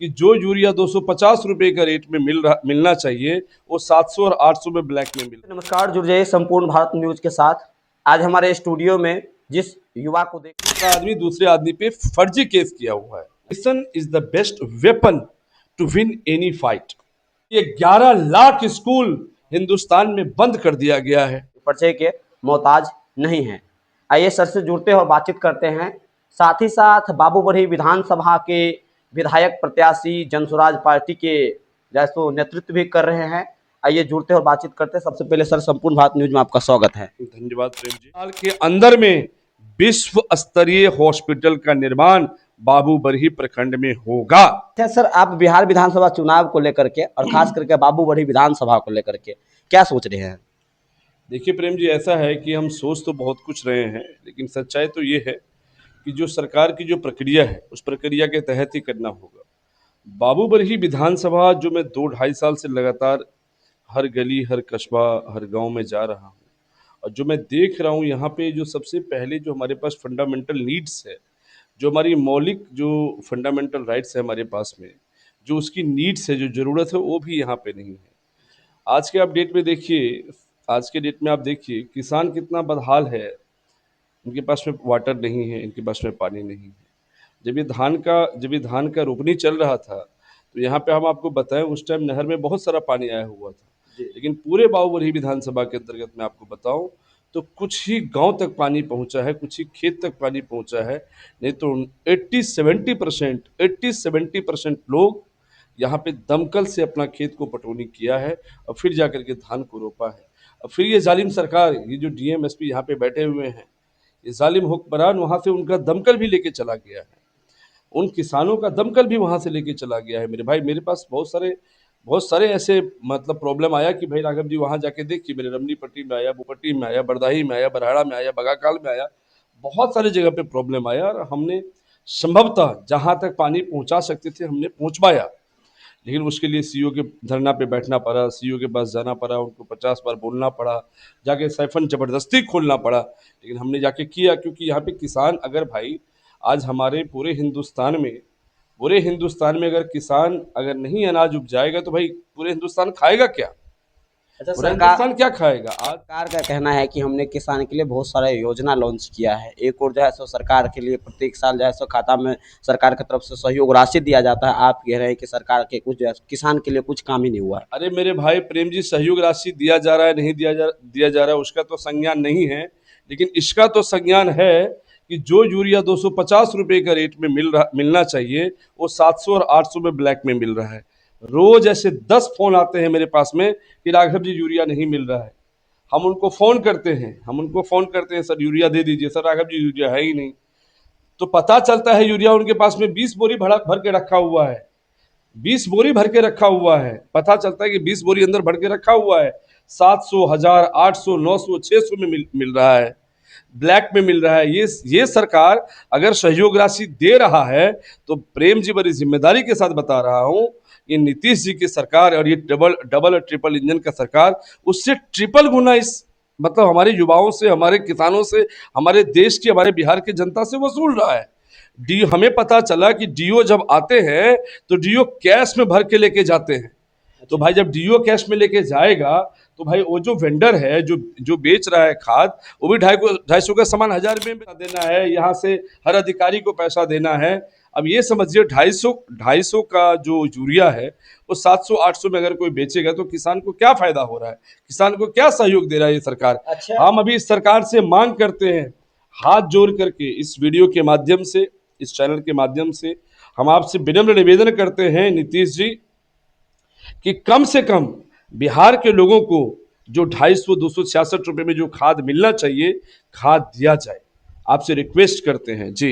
कि जो यूरिया 250 रुपए का रेट में मिलना चाहिए वो 700 और 800 में ब्लैक में मिल रहा नमस्कार, जुड़ जाइए संपूर्ण भारत न्यूज के साथ। आज हमारे स्टूडियो में जिस युवा को देख है। आदमी दूसरे आदमी पे फर्जी केस किया हुआ है। Listen is the best weapon to win any fight. ये 11 लाख स्कूल हिंदुस्तान में बंद कर दिया गया है। परिचय के मोहताज नहीं हैं। आइए सर से जुड़ते हैं और बातचीत करते हैं। साथ ही साथ बाबूबढ़ी विधानसभा के विधायक प्रत्याशी जनसुराज पार्टी के जैसो नेतृत्व भी कर रहे हैं। आइए जुड़ते हैं और बातचीत करते हैं। सबसे पहले सर, संपूर्ण भारत न्यूज में आपका स्वागत है। धन्यवाद प्रेम जी। साल के अंदर में विश्व स्तरीय हॉस्पिटल का निर्माण बाबूबरही प्रखंड में होगा। अच्छा सर, आप बिहार विधानसभा चुनाव को लेकर के और खास करके बाबूबढ़ी विधानसभा को लेकर के क्या सोच रहे हैं? देखिए प्रेम जी, ऐसा है कि हम सोच तो बहुत कुछ रहे हैं, लेकिन सच्चाई तो ये है कि जो सरकार की जो प्रक्रिया है उस प्रक्रिया के तहत ही करना होगा। बाबूबरही विधानसभा जो मैं 2-2.5 साल से लगातार हर गली, हर कस्बा, हर गांव में जा रहा हूँ और जो मैं देख रहा हूँ यहाँ पे जो सबसे पहले जो हमारे पास फंडामेंटल नीड्स है, जो हमारी मौलिक जो फंडामेंटल राइट्स है हमारे पास में, जो उसकी नीड्स है, जो ज़रूरत है, वो भी यहाँ पे नहीं है। आज के आप डेट में देखिए, आज के डेट में आप देखिए किसान कितना बदहाल है। इनके पास में वाटर नहीं है, इनके पास में पानी नहीं है। जब ये धान का रोपनी चल रहा था तो यहाँ पे हम आपको बताएं उस टाइम नहर में बहुत सारा पानी आया हुआ था। लेकिन पूरे बाबूबरही विधानसभा के अंतर्गत मैं आपको बताऊं तो कुछ ही गांव तक पानी पहुंचा है, कुछ ही खेत तक पानी पहुंचा है। नहीं तो 80-70% लोग यहाँ पे दमकल से अपना खेत को पटौनी किया है और फिर जाकर के धान को रोपा है। और फिर ये जालिम सरकार, ये जो डीएम एसपी यहाँ पे बैठे हुए हैं, ये जालिम हुक्मरान वहाँ से उनका दमकल भी लेके चला गया है। उन किसानों का दमकल भी वहाँ से लेके चला गया है। मेरे भाई, मेरे पास बहुत सारे ऐसे मतलब प्रॉब्लम आया कि भाई राघव जी वहाँ जाके देखिए, मेरे रमनी पट्टी में आया, बुपट्टी में आया, बरदाही में आया, बरहाड़ा में आया, बगाकाल में आया, बहुत सारी जगह पे प्रॉब्लम आया और हमने संभवतः जहाँ तक पानी पहुँचा सकते थे हमने पहुँचवाया। लेकिन उसके लिए सीईओ के धरना पे बैठना पड़ा, सीईओ के पास जाना पड़ा, उनको 50 बार बोलना पड़ा, जाके साइफन ज़बरदस्ती खोलना पड़ा, लेकिन हमने जाके किया। क्योंकि यहाँ पे किसान, अगर भाई आज हमारे पूरे हिंदुस्तान में अगर किसान अगर नहीं अनाज उपजाएगा तो भाई पूरे हिंदुस्तान खाएगा क्या? अच्छा, पूरा हिंदुस्तान क्या खाएगा? आज सरकार का कहना है कि हमने किसान के लिए बहुत सारा योजना लॉन्च किया है। एक और जो है सो सरकार के लिए प्रत्येक साल जो है सो खाता में सरकार की तरफ से सहयोग राशि दिया जाता है। आप कह रहे हैं कि सरकार के कुछ जो है किसान के लिए कुछ काम ही नहीं हुआ है। अरे मेरे भाई प्रेम जी, सहयोग राशि दिया जा रहा है, नहीं दिया जा रहा है, उसका तो संज्ञान नहीं है। लेकिन इसका तो संज्ञान है कि जो यूरिया 250 रुपए का रेट में मिलना चाहिए वो 700 और 800 में ब्लैक में मिल रहा है। रोज ऐसे 10 फोन आते हैं मेरे पास में कि राघव जी यूरिया नहीं मिल रहा है। हम उनको फ़ोन करते हैं, सर यूरिया दे दीजिए, सर राघव जी यूरिया है ही नहीं। तो पता चलता है यूरिया उनके पास में 20 बोरी भरा भर के रखा हुआ है, 20 बोरी भर के रखा हुआ है। पता चलता है कि 20 बोरी अंदर भर के रखा हुआ है, 700, 1000, 800, 900, 600 में मिल रहा है, ब्लैक में मिल रहा है। ये सरकार अगर सहयोग राशि दे रहा है तो प्रेम जी बड़ी जिम्मेदारी के साथ बता रहा हूँ, ये नीतीश जी की सरकार और ये डबल डबल और ट्रिपल इंजन का सरकार उससे ट्रिपल गुना इस मतलब हमारे युवाओं से, हमारे किसानों से, हमारे देश की, हमारे बिहार की जनता से वसूल रहा है। डी हमें पता चला कि डीओ जब आते हैं तो डीओ कैश में भर के लेके जाते हैं। तो भाई जब डीओ कैश में लेके जाएगा तो भाई वो जो वेंडर है, जो जो बेच रहा है खाद, वो भी 250 का सामान 1000 रुपये में देना है, यहाँ से हर अधिकारी को पैसा देना है। अब ये समझिए 250 का जो यूरिया है वो 700-800 में अगर कोई बेचेगा तो किसान को क्या फायदा हो रहा है, किसान को क्या सहयोग दे रहा है ये सरकार। अच्छा, हम अभी इस सरकार से मांग करते हैं, हाथ जोड़ करके इस वीडियो के माध्यम से, इस चैनल के माध्यम से हम आपसे विनम्र निवेदन करते हैं नीतीश जी कि कम से कम बिहार के लोगों को जो 250-266 रुपये में जो खाद मिलना चाहिए, खाद दिया जाए। आपसे रिक्वेस्ट करते हैं जी।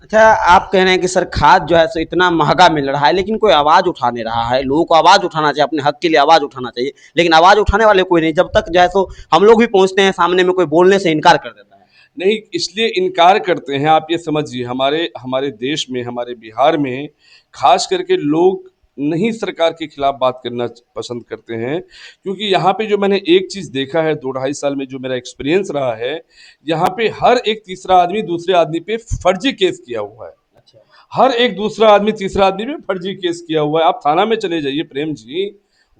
अच्छा, आप कह रहे हैं कि सर खाद जो है सो इतना महंगा मिल रहा है, लेकिन कोई आवाज़ उठा नहीं रहा है। लोगों को आवाज़ उठाना चाहिए, अपने हक के लिए आवाज़ उठाना चाहिए, लेकिन आवाज़ उठाने वाले कोई नहीं। जब तक जो है सो हम लोग भी पहुंचते हैं सामने में, कोई बोलने से इनकार कर देता है। नहीं, इसलिए इनकार करते हैं, आप ये समझिए, हमारे हमारे देश में, हमारे बिहार में खास करके लोग नहीं सरकार के खिलाफ बात करना पसंद करते हैं। क्योंकि यहाँ पे जो मैंने एक चीज़ देखा है 2-2.5 साल में, जो मेरा एक्सपीरियंस रहा है, यहाँ पे हर एक तीसरा आदमी दूसरे आदमी पे फर्जी केस किया हुआ है। अच्छा, हर एक दूसरा आदमी तीसरा आदमी भी फर्जी केस किया हुआ है। आप थाना में चले जाइए प्रेम जी,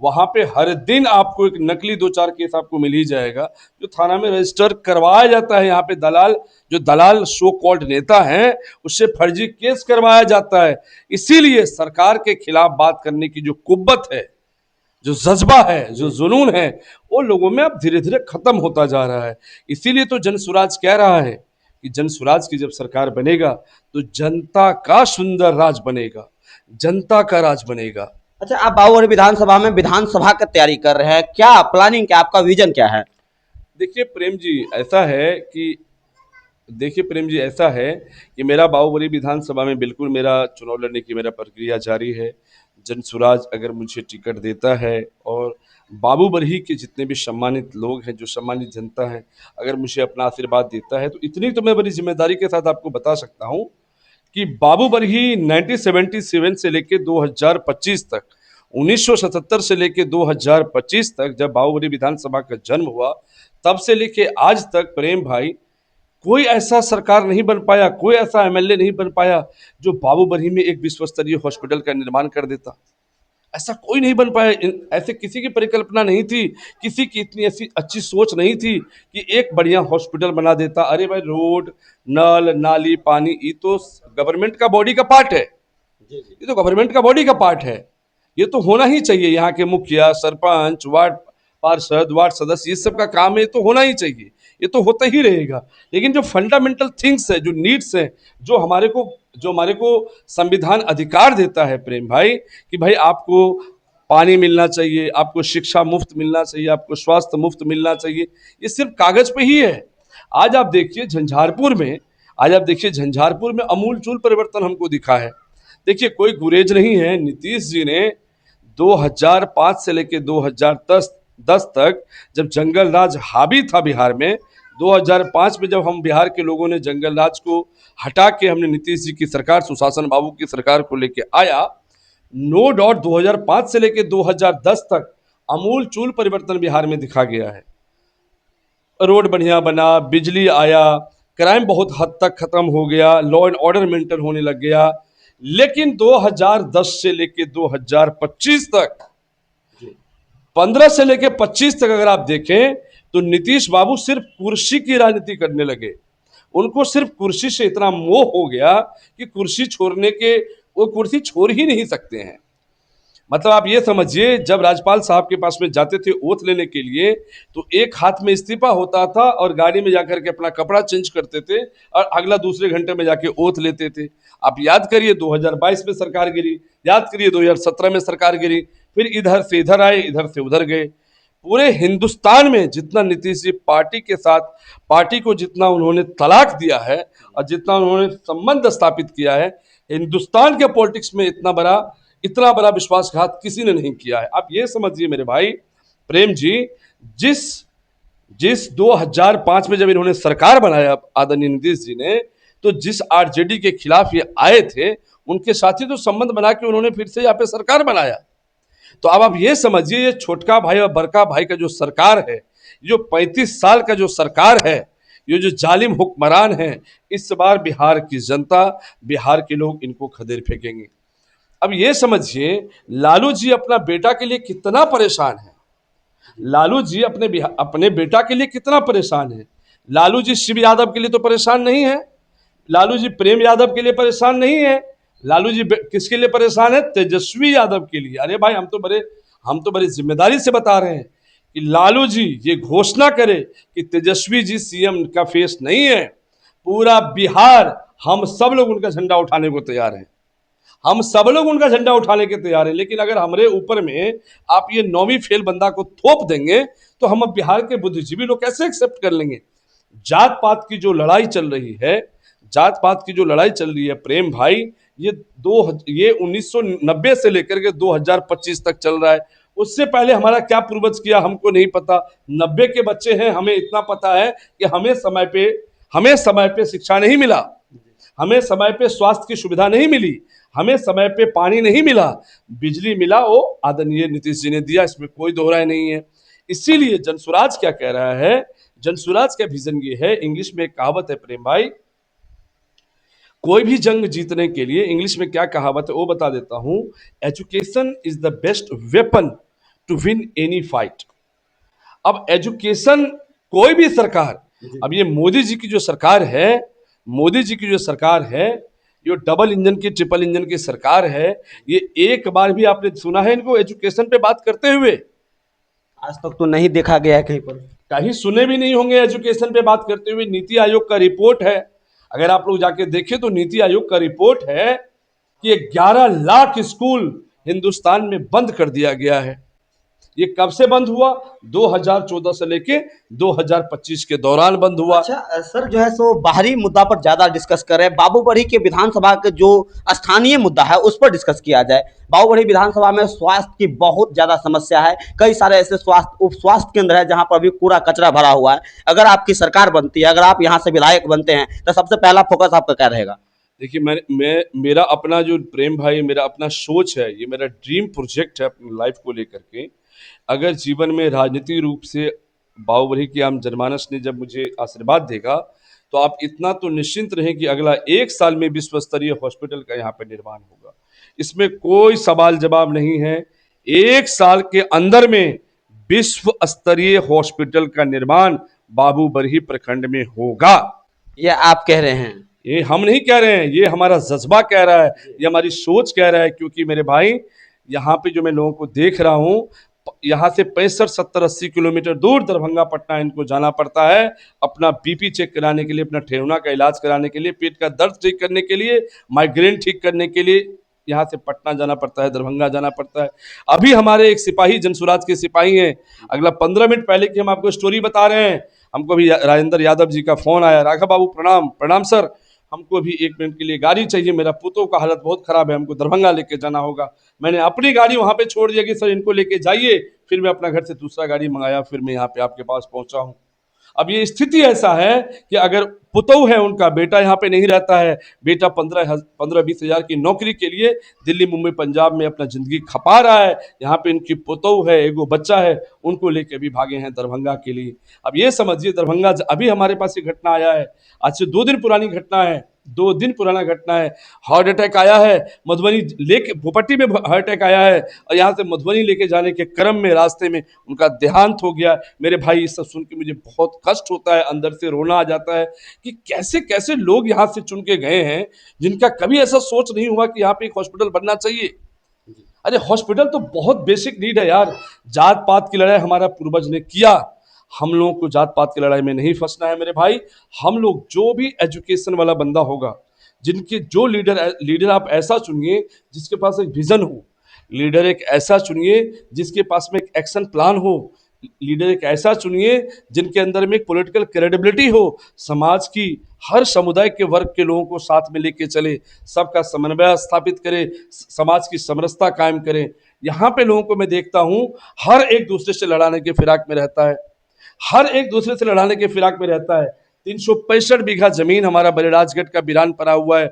वहां पे हर दिन आपको एक नकली दो चार केस आपको मिल ही जाएगा, जो थाना में रजिस्टर करवाया जाता है। यहाँ पे दलाल, जो दलाल शो कॉल्ड नेता हैं, उससे फर्जी केस करवाया जाता है। इसीलिए सरकार के खिलाफ बात करने की जो कुव्वत है, जो जज्बा है, जो जुनून है, वो लोगों में अब धीरे धीरे खत्म होता जा रहा है। इसीलिए तो जन सुराज कह रहा है कि जन सुराज की जब सरकार बनेगा तो जनता का सुंदर राज बनेगा, जनता का राज बनेगा। अच्छा, आप बाबूगढ़ी विधानसभा में विधानसभा की तैयारी कर रहे हैं, क्या प्लानिंग, क्या आपका विजन क्या है? देखिए प्रेम जी, ऐसा है कि देखिए प्रेम जी, ऐसा है कि मेरा बाहुबली विधानसभा में बिल्कुल मेरा चुनाव लड़ने की मेरा प्रक्रिया जारी है। जनसुराज अगर मुझे टिकट देता है और बाबू बरही के जितने भी सम्मानित लोग हैं, जो सम्मानित जनता है, अगर मुझे अपना आशीर्वाद देता है, तो इतनी तो मैं बड़ी जिम्मेदारी के साथ आपको बता सकता हूँ कि बाबू बरही 1977 से लेके 2025 तक, 1977 से लेके 2025 तक, जब बाहुबली विधानसभा का जन्म हुआ, तब से लेके आज तक प्रेम भाई, कोई ऐसा सरकार नहीं बन पाया, कोई ऐसा एमएलए नहीं बन पाया जो बाबू बरही में एक विश्व स्तरीय हॉस्पिटल का निर्माण कर देता। ऐसा कोई नहीं बन पाया। ऐसे किसी की परिकल्पना नहीं थी, किसी की इतनी ऐसी अच्छी सोच नहीं थी कि एक बढ़िया हॉस्पिटल बना देता। अरे भाई, रोड, नल, नाली, पानी, ये तो गवर्नमेंट का बॉडी का पार्ट है। ये तो गवर्नमेंट का बॉडी का पार्ट है। ये तो होना ही चाहिए। यहाँ के मुखिया, सरपंच, वार्ड पार्षद, वार्ड सदस्य, ये सब का काम है, ये तो होना ही चाहिए, ये तो होता ही रहेगा। लेकिन जो फंडामेंटल थिंग्स है, जो नीड्स हैं, जो हमारे को संविधान अधिकार देता है प्रेम भाई, कि भाई आपको पानी मिलना चाहिए, आपको शिक्षा मुफ्त मिलना चाहिए, आपको स्वास्थ्य मुफ्त मिलना चाहिए, ये सिर्फ कागज पे ही है। आज आप देखिए झंझारपुर में, आज आप देखिए झंझारपुर में अमूलचूल परिवर्तन हमको दिखा है। देखिए, कोई गुरेज नहीं है। नीतीश जी ने 2005 से लेकर 2010 तक, जब जंगल राज हावी था बिहार में, 2005 में जब हम बिहार के लोगों ने जंगल राज को हटा के हमने नीतीश जी की सरकार, सुशासन बाबू की सरकार को लेके आया, नो डाउट 2005 से लेकर 2010 तक अमूल चूल परिवर्तन बिहार में दिखा गया है। रोड बढ़िया बना, बिजली आया, क्राइम बहुत हद तक खत्म हो गया, लॉ एंड ऑर्डर मेंटेन होने लग गया। लेकिन 2010 से लेके 2025 तक, 15 से लेके 25 तक अगर आप देखें, तो नीतीश बाबू सिर्फ कुर्सी की राजनीति करने लगे। उनको सिर्फ कुर्सी से इतना मोह हो गया कि कुर्सी छोड़ने के, वो कुर्सी छोड़ ही नहीं सकते हैं। मतलब आप ये समझिए, जब राज्यपाल साहब के पास में जाते थे ओथ लेने के लिए, तो एक हाथ में इस्तीफा होता था और गाड़ी में जाकर के अपना कपड़ा चेंज करते थे और अगला दूसरे घंटे में जाके ओथ लेते थे। आप याद करिए 2022 में सरकार गिरी, याद करिए 2017 में सरकार गिरी, फिर इधर से इधर आए, इधर से उधर गए। पूरे हिंदुस्तान में जितना नीतीश जी पार्टी के साथ, पार्टी को जितना उन्होंने तलाक दिया है और जितना उन्होंने संबंध स्थापित किया है, हिंदुस्तान के पॉलिटिक्स में इतना बड़ा विश्वासघात किसी ने नहीं किया है। आप ये समझिए मेरे भाई प्रेम जी, जिस जिस 2005 में जब इन्होंने सरकार बनाया आदरणीय नीतीश जी ने, तो जिस आरजेडी के खिलाफ ये आए थे, उनके साथ ही तो संबंध बना के उन्होंने फिर से यहाँ पे सरकार बनाया। तो अब आप ये समझिए, ये छोटका भाई और बड़का भाई का जो सरकार है, जो 35 साल का जो सरकार है, ये जो जालिम हुक्मरान है, इस बार बिहार की जनता, बिहार के लोग इनको खदेड़ फेंकेंगे। अब ये समझिए, लालू जी अपना बेटा के लिए कितना परेशान है। लालू जी अपने बेटा के लिए कितना परेशान है। लालू जी शिव यादव के लिए तो परेशान नहीं है, लालू जी प्रेम यादव के लिए परेशान नहीं है, लालू जी किसके लिए परेशान है? तेजस्वी यादव के लिए। अरे भाई, हम तो बड़ी जिम्मेदारी से बता रहे हैं कि लालू जी ये घोषणा करे कि तेजस्वी जी सीएम का फेस नहीं है, पूरा बिहार, हम सब लोग उनका झंडा उठाने को तैयार हैं। हम सब लोग उनका झंडा उठाने के तैयार हैं। लेकिन अगर हमारे ऊपर में आप ये नौवीं फेल बंदा को थोप देंगे, तो हम अब बिहार के बुद्धिजीवी लोग कैसे एक्सेप्ट कर लेंगे? जात पात की जो लड़ाई चल रही है, जात पात की जो लड़ाई चल रही है प्रेम भाई, ये 1990 से लेकर के 2025 तक चल रहा है। उससे पहले हमारा क्या पूर्वज किया हमको नहीं पता। 90 के बच्चे हैं, हमें इतना पता है कि हमें समय पे शिक्षा नहीं मिला, हमें समय पे स्वास्थ्य की सुविधा नहीं मिली, हमें समय पे पानी नहीं मिला। बिजली मिला, वो आदरणीय नीतीश जी ने दिया, इसमें कोई दोहराय नहीं है। इसीलिए जनसुराज क्या कह रहा है, जनसुराज का विजन ये है, इंग्लिश में एक कहावत है प्रेम भाई, कोई भी जंग जीतने के लिए इंग्लिश में क्या कहावत है वो बता देता हूं। Education is the best weapon to win any fight. अब एजुकेशन कोई भी सरकार, अब ये मोदी जी की जो सरकार है, मोदी जी की जो सरकार है, ये डबल इंजन की ट्रिपल इंजन की सरकार है, ये एक बार भी आपने सुना है इनको एजुकेशन पे बात करते हुए? आज तक तो नहीं देखा गया है कहीं पर। कहीं सुने भी नहीं होंगे एजुकेशन पे बात करते हुए। नीति आयोग का रिपोर्ट है, अगर आप लोग जाके देखें तो नीति आयोग का रिपोर्ट है कि 11 लाख स्कूल हिंदुस्तान में बंद कर दिया गया है। ये कब से बंद हुआ? 2014 से लेके 2025 के दौरान बंद हुआ। अच्छा सर, जो है सो बाहरी मुद्दा पर ज्यादा डिस्कस कर रहे हैं। बाबूबड़ी के विधानसभा के जो स्थानीय मुद्दा है उस पर डिस्कस किया जाए। बाबूबड़ी विधानसभा में स्वास्थ्य की बहुत ज्यादा समस्या है। कई सारे ऐसे स्वास्थ्य उप स्वास्थ्य केंद्र है जहां पर अभी कूड़ा कचरा भरा हुआ है। अगर आपकी सरकार बनती है, अगर आप यहाँ से विधायक बनते हैं, तो सबसे पहला फोकस आपका क्या रहेगा? देखिए, मैं मेरा अपना जो प्रेम भाई, मेरा अपना सोच है, ये मेरा ड्रीम प्रोजेक्ट है अपनी लाइफ को लेकर के। अगर जीवन में राजनीतिक रूप से बाहुबली की आम जनमानस ने जब मुझे आशीर्वाद देगा, तो आप इतना तो निश्चिंत रहें कि अगला 1 साल में विश्व स्तरीय हॉस्पिटल का यहाँ पे निर्माण होगा। इसमें कोई सवाल जवाब नहीं है। 1 साल के अंदर में विश्व स्तरीय हॉस्पिटल का निर्माण बाबू बरही प्रखंड में होगा। ये आप कह रहे हैं? ये हम नहीं कह रहे हैं, ये हमारा जज्बा कह रहा है, ये हमारी सोच कह रहा है। क्योंकि मेरे भाई, यहाँ पे जो मैं लोगों को देख रहा हूँ, यहाँ से 65, 70, 80 किलोमीटर दूर दरभंगा पटना इनको जाना पड़ता है अपना बीपी चेक कराने के लिए, अपना ठेहुना का इलाज कराने के लिए, पेट का दर्द ठीक करने के लिए, माइग्रेन ठीक करने के लिए यहाँ से पटना जाना पड़ता है, दरभंगा जाना पड़ता है। अभी हमारे एक सिपाही, जनसुराज के सिपाही हैं, अगला 15 मिनट पहले की हम आपको स्टोरी बता रहे हैं, हमको भी राजेंद्र यादव जी का फोन आया, राघव बाबू प्रणाम। प्रणाम सर, हमको भी 1 मिनट के लिए गाड़ी चाहिए, मेरा पुतों का हालत बहुत खराब है, हमको दरभंगा लेके जाना होगा। मैंने अपनी गाड़ी वहां पे छोड़ दिया कि सर इनको लेके जाइए, फिर मैं अपना घर से दूसरा गाड़ी मंगाया, फिर मैं यहाँ पे आपके पास पहुंचा हूँ। अब ये स्थिति ऐसा है कि अगर पुतौ है, उनका बेटा यहाँ पे नहीं रहता है, बेटा 15-20 हजार की नौकरी के लिए दिल्ली, मुंबई, पंजाब में अपना जिंदगी खपा रहा है, यहाँ पे इनकी पुतौ है, एगो बच्चा है, उनको लेके भी भागे हैं दरभंगा के लिए। अब ये समझिए, दरभंगा अभी हमारे पास ये घटना आया है, आज से 2 दिन पुरानी घटना है, 2 दिन पुराना घटना है। हार्ट अटैक आया है मधुबनी लेके, भोपट्टी में हार्ट अटैक आया है, और यहाँ से मधुबनी लेके जाने के क्रम में रास्ते में उनका देहांत हो गया। मेरे भाई, ये सब सुन के मुझे बहुत कष्ट होता है, अंदर से रोना आ जाता है कि कैसे कैसे लोग यहाँ से चुन के गए हैं, जिनका कभी ऐसा सोच नहीं हुआ कि यहाँ पे एक हॉस्पिटल बनना चाहिए। अरे हॉस्पिटल तो बहुत बेसिक नीड है यार। जात पात की लड़ाई हमारा पूर्वज ने किया, हम लोगों को जात पात की लड़ाई में नहीं फंसना है मेरे भाई। हम लोग जो भी एजुकेशन वाला बंदा होगा, जिनके जो लीडर आप ऐसा चुनिए जिसके पास एक विजन हो, लीडर एक ऐसा चुनिए जिसके पास में एक एक्शन प्लान हो, लीडर एक ऐसा चुनिए जिनके अंदर में एक पॉलिटिकल क्रेडिबिलिटी हो, समाज की हर समुदाय के वर्ग के लोगों को साथ में लेके चले, सबका समन्वय स्थापित करे, समाज की समरसता कायम करे। यहाँ पे लोगों को मैं देखता हूँ, हर एक दूसरे से लड़ाने के फिराक में रहता है, हर एक दूसरे से लड़ाने के फिराक में रहता है। 365 बीघा जमीन हमारा बलिराजगढ़ का वीरान पड़ा हुआ है,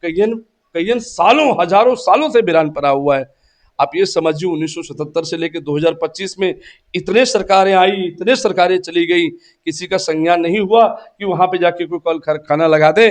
कईयन कईयन सालों, हजारों सालों से वीरान पड़ा हुआ है। आप ये समझिए, 1977 से लेकर 2025 में इतने सरकारें आई, इतने सरकारें चली गई, किसी का संज्ञान नहीं हुआ कि वहां पे जाके कोई कल कारखाना लगा दे।